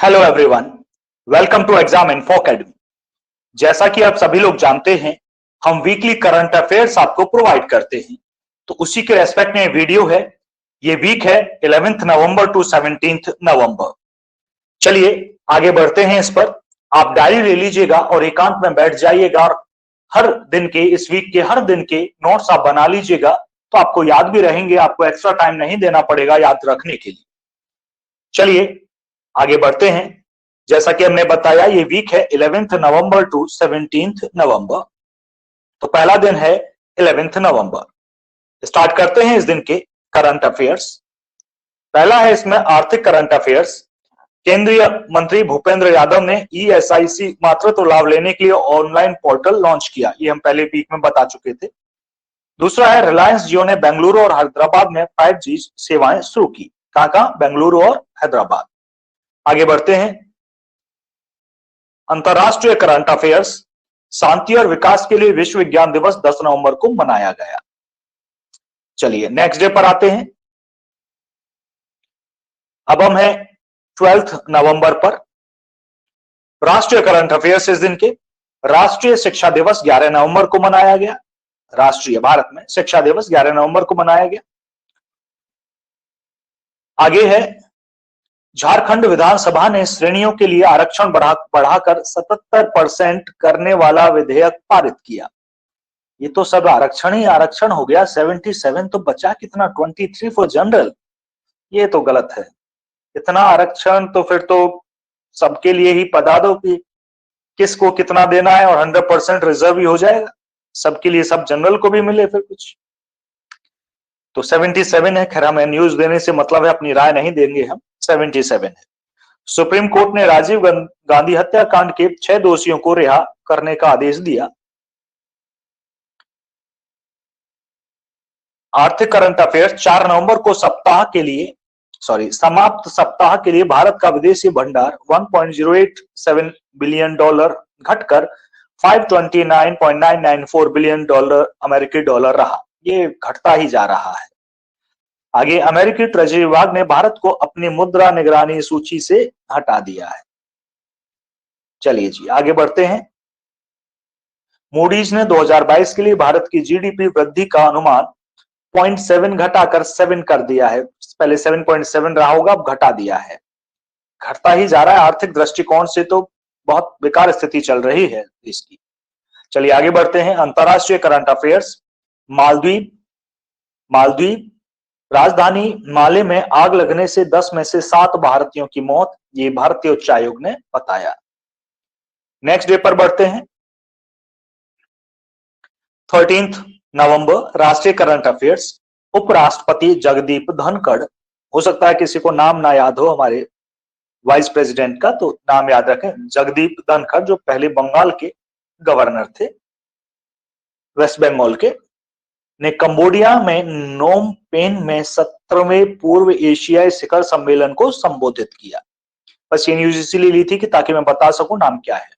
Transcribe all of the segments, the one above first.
Hello everyone, welcome to exam info academy. जैसा कि आप सभी लोग जानते हैं, हम वीकली करंट अफेयर्स आपको प्रोवाइड करते हैं। तो उसी के रेस्पेक्ट में वीडियो है। ये वीक है 11 नवंबर टू 17 नवंबर। चलिए आगे बढ़ते हैं इस पर। आप डायरी ले लीजिएगा और एकांत में बैठ जाइएगा और हर दिन के, इस वीक के हर दिन के नोट्स आप बना लीजिएगा, तो आपको याद भी रहेंगे, आपको एक्स्ट्रा टाइम नहीं देना पड़ेगा याद रखने के लिए। चलिए आगे बढ़ते हैं। जैसा कि हमने बताया, ये वीक है 11 नवंबर टू 17 नवंबर। तो पहला दिन है 11 नवंबर। स्टार्ट करते हैं इस दिन के करंट अफेयर्स। पहला है इसमें आर्थिक करंट अफेयर्स। केंद्रीय मंत्री भूपेंद्र यादव ने ईएसआईसी मातृत्व लाभ लेने के लिए ऑनलाइन पोर्टल लॉन्च किया। ये हम पहले वीक में बता चुके थे। दूसरा है रिलायंस जियो ने बेंगलुरु और हैदराबाद में 5G सेवाएं शुरू की। कहां? बेंगलुरु और हैदराबाद। आगे बढ़ते हैं। अंतरराष्ट्रीय करंट अफेयर्स। शांति और विकास के लिए विश्व विज्ञान दिवस 10 नवंबर को मनाया गया। चलिए नेक्स्ट डे पर आते हैं। अब हम हैं 12 नवंबर पर। राष्ट्रीय करंट अफेयर्स इस दिन के। राष्ट्रीय शिक्षा दिवस 11 नवंबर को मनाया गया। राष्ट्रीय भारत में शिक्षा दिवस 11 नवंबर को मनाया गया। आगे है झारखंड विधानसभा ने श्रेणियों के लिए आरक्षण बढ़ाकर 77% करने वाला विधेयक पारित किया। ये तो सब आरक्षण ही आरक्षण हो गया। 77 तो बचा कितना? 23 फॉर जनरल। ये तो गलत है। इतना आरक्षण तो फिर तो सबके लिए ही बता दो कि किसको कितना देना है और 100% रिजर्व ही हो जाएगा सबके लिए, सब जनरल को भी मिले फिर कुछ। तो 77 है। खैर हमें न्यूज देने से मतलब है, अपनी राय नहीं देंगे हम। 77 है। सुप्रीम कोर्ट ने राजीव गांधी हत्याकांड के 6 दोषियों को रिहा करने का आदेश दिया। आर्थिक करंट अफेयर्स। 4 नवंबर को समाप्त सप्ताह के लिए भारत का विदेशी भंडार $1.087 बिलियन घटकर $529.994 बिलियन अमेरिकी डॉलर रहा। ये घटता ही जा रहा है। आगे अमेरिकी ट्रेजरी विभाग ने भारत को अपनी मुद्रा निगरानी सूची से हटा दिया है। चलिए जी आगे बढ़ते हैं। मूडीज ने 2022 के लिए भारत की जीडीपी वृद्धि का अनुमान 0.7 घटाकर 7 कर दिया है। पहले 7.7 रहा होगा, अब घटा दिया है। घटता ही जा रहा है। आर्थिक दृष्टिकोण से तो बहुत बेकार स्थिति चल रही है इसकी। चलिए आगे बढ़ते हैं। अंतरराष्ट्रीय करंट अफेयर्स। मालदीव राजधानी माले में आग लगने से 10 में से 7 भारतीयों की मौत, ये भारतीय उच्चायोग ने बताया। नेक्स्ट डे पर बढ़ते हैं। 13 नवंबर राष्ट्रीय करंट अफेयर्स। उपराष्ट्रपति जगदीप धनखड़, हो सकता है किसी को नाम ना याद हो हमारे वाइस प्रेसिडेंट का, तो नाम याद रखें। जगदीप धनखड़ जो पहले बंगाल के गवर्नर थे, वेस्ट बंगाल के, ने कंबोडिया में नोम पेन में 17वें पूर्व एशियाई शिखर सम्मेलन को संबोधित किया। बस ये न्यूज इसीलिए ली थी कि ताकि मैं बता सकूं नाम क्या है।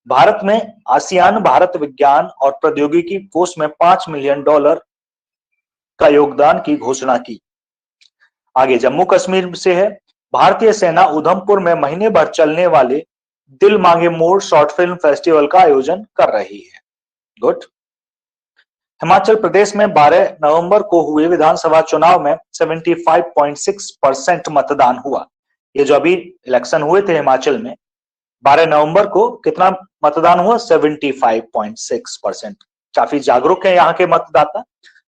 भारत में आसियान भारत विज्ञान और प्रौद्योगिकी कोष में $5 मिलियन का योगदान की घोषणा की। आगे जम्मू कश्मीर से है। भारतीय सेना उधमपुर में महीने भर चलने वाले दिल मांगे मोर शॉर्ट फिल्म फेस्टिवल का आयोजन कर रही है। गुड। हिमाचल प्रदेश में 12 नवंबर को हुए विधानसभा चुनाव में 75.6% मतदान हुआ। ये जो अभी इलेक्शन हुए थे हिमाचल में, 12 नवंबर को कितना मतदान हुआ? 75.6%। काफी जागरूक है यहाँ के मतदाता,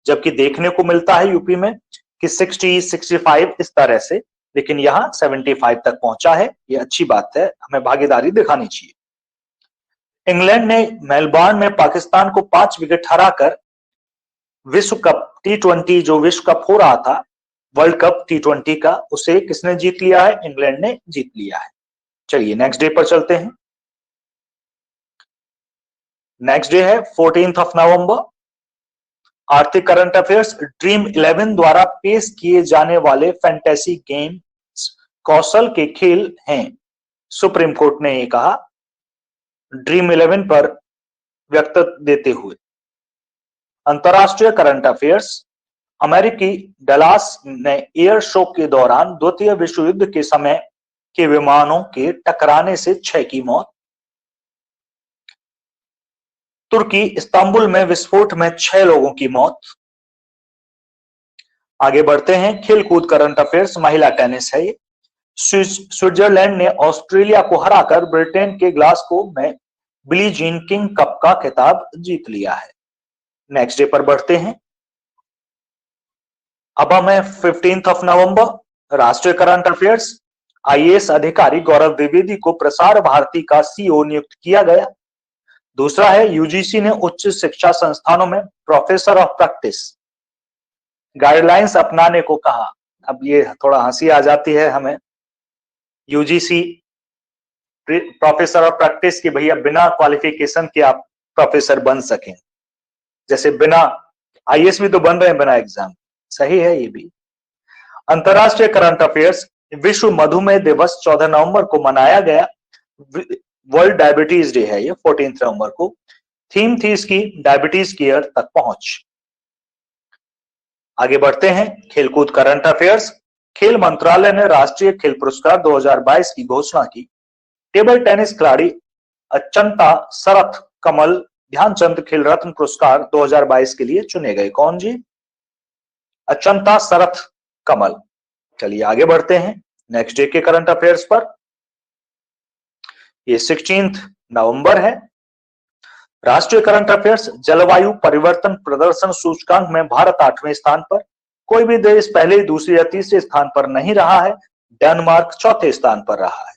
जबकि देखने को मिलता है यूपी में कि 60, 65 इस तरह से, लेकिन यहाँ 75 तक पहुंचा है। ये अच्छी बात है, हमें भागीदारी दिखानी चाहिए। इंग्लैंड ने मेलबर्न में पाकिस्तान को 5 विकेट हराकर विश्व कप T20 जो विश्व कप हो रहा था, वर्ल्ड कप T20 का, उसे किसने जीत लिया है? इंग्लैंड ने जीत लिया है। चलिए नेक्स्ट डे पर चलते हैं। नेक्स्ट डे है 14 नवंबर। आर्थिक करंट अफेयर्स। ड्रीम 11 द्वारा पेश किए जाने वाले फैंटेसी गेम्स कौशल के खेल हैं, सुप्रीम कोर्ट ने ये कहा ड्रीम 11 पर वक्तव्य देते हुए। अंतरराष्ट्रीय करंट अफेयर्स। अमेरिकी डलास ने एयर शो के दौरान द्वितीय विश्व युद्ध के समय के विमानों के टकराने से 6 की मौत। तुर्की इस्तांबुल में विस्फोट में 6 लोगों की मौत। आगे बढ़ते हैं, खेलकूद करंट अफेयर्स, महिला टेनिस है ये। स्विट्जरलैंड ने ऑस्ट्रेलिया को हराकर ब्रिटेन के ग्लासगो में बिली जीन किंग कप का खिताब जीत लिया है। नेक्स्ट डे पर बढ़ते हैं। अब हम है 15 नवंबर, राष्ट्रीय करंट अफेयर्स। आईएएस अधिकारी गौरव द्विवेदी को प्रसार भारती का सीईओ नियुक्त किया गया। दूसरा है, यूजीसी ने उच्च शिक्षा संस्थानों में प्रोफेसर ऑफ प्रैक्टिस गाइडलाइंस अपनाने को कहा। अब ये थोड़ा हंसी आ जाती है हमें, यूजीसी प्रोफेसर ऑफ प्रैक्टिस की भैया बिना क्वालिफिकेशन के आप प्रोफेसर बन सकें, जैसे बिना आईएएस भी तो बन रहे हैं बिना एग्जाम, सही है ये भी। अंतरराष्ट्रीय करंट अफेयर्स, विश्व मधुमेह दिवस 14 नवंबर को मनाया गया। वर्ल्ड डायबिटीज डे है ये 14 नवंबर को। थीम थी इसकी डायबिटीज केयर तक पहुंच। आगे बढ़ते हैं, खेलकूद करंट अफेयर्स। खेल मंत्रालय ने राष्ट्रीय खेल पुरस्कार 2022 की घोषणा की। टेबल टेनिस खिलाड़ी अचंता शरथ कमल ध्यानचंद खेल रत्न पुरस्कार 2022 के लिए चुने गए। कौन जी? अचंता शरथ कमल। चलिए आगे बढ़ते हैं नेक्स्ट डे के करंट अफेयर्स पर। ये 16 नवंबर है। राष्ट्रीय करंट अफेयर्स, जलवायु परिवर्तन प्रदर्शन सूचकांक में भारत 8वें स्थान पर। कोई भी देश पहले, दूसरे या तीसरे स्थान पर नहीं रहा है। डेनमार्क चौथे स्थान पर रहा है।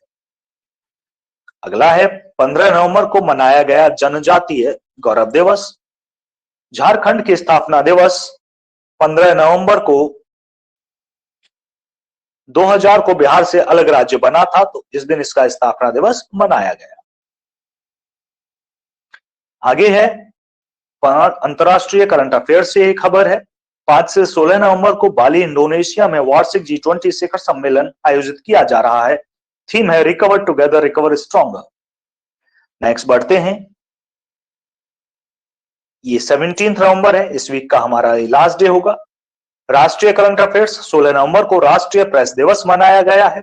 अगला है, 15 नवंबर को मनाया गया जनजातीय गौरव दिवस। झारखंड की स्थापना दिवस 15 नवंबर को 2000 को बिहार से अलग राज्य बना था, तो इस दिन इसका स्थापना दिवस मनाया गया। आगे है अंतरराष्ट्रीय करंट अफेयर से एक खबर है। 5 से 16 नवंबर को बाली इंडोनेशिया में वार्षिक G20 शिखर सम्मेलन आयोजित किया जा रहा है। थीम है recover together recover stronger. Next बढ़ते हैं, ये 17 नवंबर है, इस वीक का हमारा लास्ट डे होगा। राष्ट्रीय करंट अफेयर्स, 16 नवंबर को राष्ट्रीय प्रेस दिवस मनाया गया है।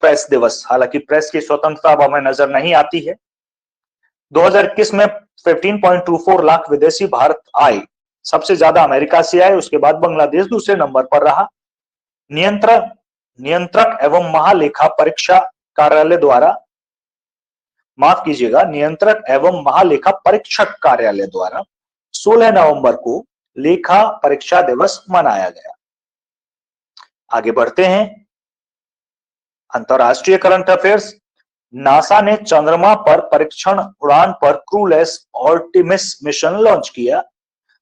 प्रेस दिवस, हालांकि प्रेस की स्वतंत्रता अब हमें नजर नहीं आती है। 2021 में 15.24 लाख विदेशी भारत आए, सबसे ज्यादा अमेरिका से आए, उसके बाद बांग्लादेश दूसरे नंबर पर रहा। नियंत्रक एवं महालेखा परीक्षा कार्यालय द्वारा, माफ कीजिएगा, नियंत्रक एवं महालेखा परीक्षक कार्यालय द्वारा 16 नवंबर को लेखा परीक्षा दिवस मनाया गया। आगे बढ़ते हैं, अंतरराष्ट्रीय करंट अफेयर्स। नासा ने चंद्रमा पर परीक्षण उड़ान पर क्रूलेस आर्टेमिस मिशन लॉन्च किया।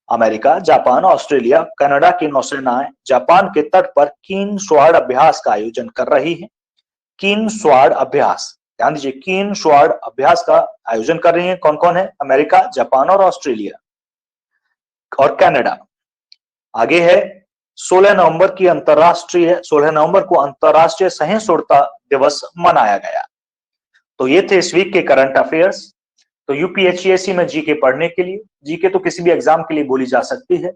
अमेरिका, जापान, ऑस्ट्रेलिया, कनाडा की नौसेनाएं जापान के तट पर कीन स्वाड अभ्यास का आयोजन कर रही है। कीन स्वाड अभ्यास, ध्यान दीजिए, कीन स्वाड अभ्यास का आयोजन कर रही है। कौन कौन है? अमेरिका, जापान और ऑस्ट्रेलिया और कनाडा। आगे है 16 नवंबर को अंतरराष्ट्रीय सहिष्णुता दिवस मनाया गया। तो ये थे इस वीक के करंट अफेयर्स। तो यूपीएससी में जीके पढ़ने के लिए, जीके तो किसी भी एग्जाम के लिए बोली जा सकती है,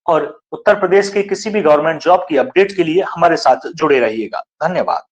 और उत्तर प्रदेश के किसी भी गवर्नमेंट जॉब की अपडेट के लिए हमारे साथ जुड़े रहिएगा। धन्यवाद।